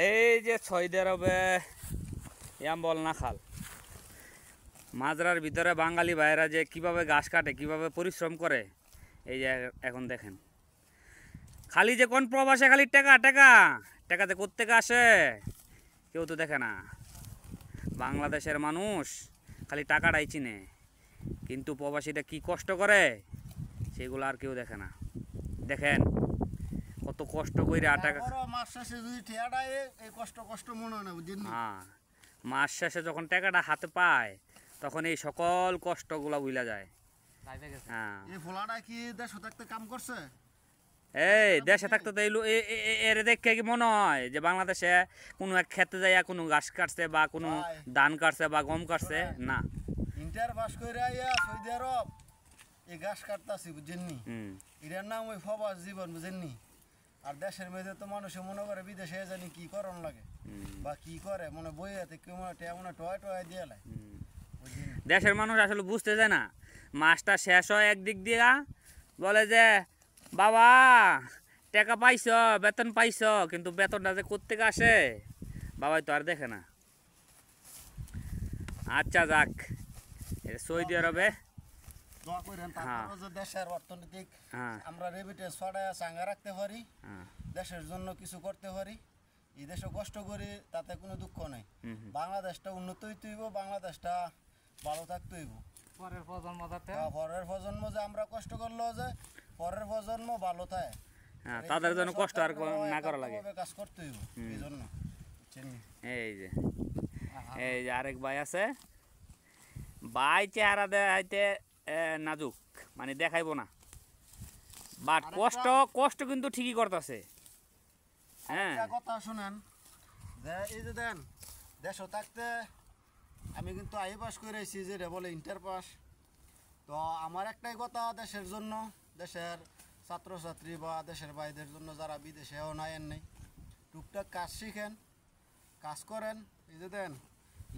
এই যে সৌদি আরবে ইয়াম্বল না খাল মাজরার ভিতরে বাঙালি ভাইয়েরা যে কিভাবে ঘাস কাটে, কিভাবে পরিশ্রম করে, এই যে এখন দেখেন। খালি যে কোন প্রবাসে খালি টাকা টাকা টাকাতে কোত্থেকে আসে কেউ তো দেখে না। বাংলাদেশের মানুষ খালি টাকাটাই চিনে, কিন্তু প্রবাসীটা কি কষ্ট করে সেগুলো আর কেউ দেখে না। দেখেন কত কষ্ট করে টাকা। হ্যাঁ, মাস শেষে যখন টাকাটা হাতে পায় তখন এই সকল কষ্টগুলা ভুলা যায়। হ্যাঁ, এই দেশে থাকতে তো এর দেখে কি মনে হয় যে বাংলাদেশে কোনো এক ক্ষেত্রে যাইয়া কোনো ঘাস কাটছে বা কোনো ধান কাটছে বা গম কাটছে না। ইন্টার পাস করে সৌদি আরব এই ঘাস কাটতাছি বুঝেননি, এটার নাম ওই প্রবাস জীবন বুঝেননি। আর দেশের মেয়েদের তো মানুষে মনে করে বিদেশে জানি কি করণ লাগে বা কি করে, মনে বই হাতে কেউ মনে টয় টয় দিয়ে লাই। দেশের মানুষ আসলে বুঝতে চায় না। মাসটা শেষ হয় একদিক দিয়া বলে যে বাবা টাকা পাইছ, বেতন পাইছ, কিন্তু বেতনটা যে কোত্থেকে আসে বাবাই তো আর দেখে না। আচ্ছা যাক, সৌদি আরবে দেশের অর্থনৈতিক আমরা রেমিটেন্স ছড়ায় চাঙ্গা রাখতে পারি, দেশের জন্য কিছু করতে পারি, এই দেশে কষ্ট করি তাতে কোনো দুঃখ নাই। বাংলাদেশটা উন্নত হইতে হইব, বাংলাদেশটা ভালো থাকতে হইব। পরের প্রজন্ম যে আমরা কষ্ট করলেও যে পরের প্রজন্ম ভালো থাকে, তাদের জন্য কষ্ট আর না করা লাগে, কাজ করতে হইব। এই জন্য এই যে আরেক ভাই আছে, ভাই চেহারা দেখাইতে নাজুক, মানে দেখাইবো না, বাট কষ্ট কষ্ট কিন্তু ঠিকই করতেছে। হ্যাঁ, কথা শুনেন যে এই যে দেন দেশও থাকতে আমি কিন্তু আই পাস করেছি, যেটা বলে ইন্টার পাস। তো আমার একটাই কথা, দেশের জন্য, দেশের ছাত্রছাত্রী বা দেশের ভাইদের জন্য যারা বিদেশেও নাই নেই, টুকটাক কাজ শিখেন, কাজ করেন। এই যে দেন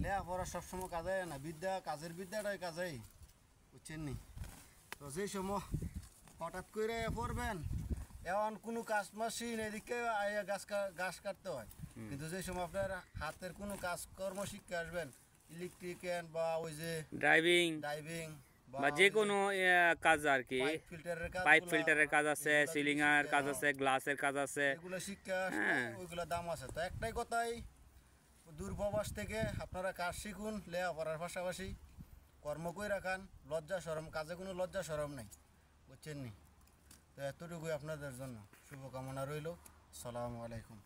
লেখাপড়া সবসময় কাজে না, কাজের বিদ্যাটাই কাজেই, বুঝছেন নি। তো যেই সময় হঠাৎ করে পড়বেন, এমন কোনো কাজ মেশিন এদিকে গাছ কাটতে হয়, কিন্তু যে সময় আপনার হাতের কোনো কাজকর্ম শিখতে আসবেন, ইলেকট্রিক্যান বা ওই যে ড্রাইভিং বা যে কোনো কাজ আর কি, পাইপ ফিল্টারের কাজ আছে, সিলিং এর কাজ আছে, গ্লাসের কাজ আছে, এগুলো শিক্ষা ওইগুলো দাম আছে। তো একটাই কথাই, দূরপ্রবাস থেকে আপনারা কাজ শিখুন, লেখাপড়ার পাশাপাশি কর্ম করে রাখান, লজ্জা শরম, কাজে কোনো লজ্জা শরম নেই, বুঝছেন নি। তো এতটুকুই আপনাদের জন্য শুভকামনা রইল। আসসালামু আলাইকুম।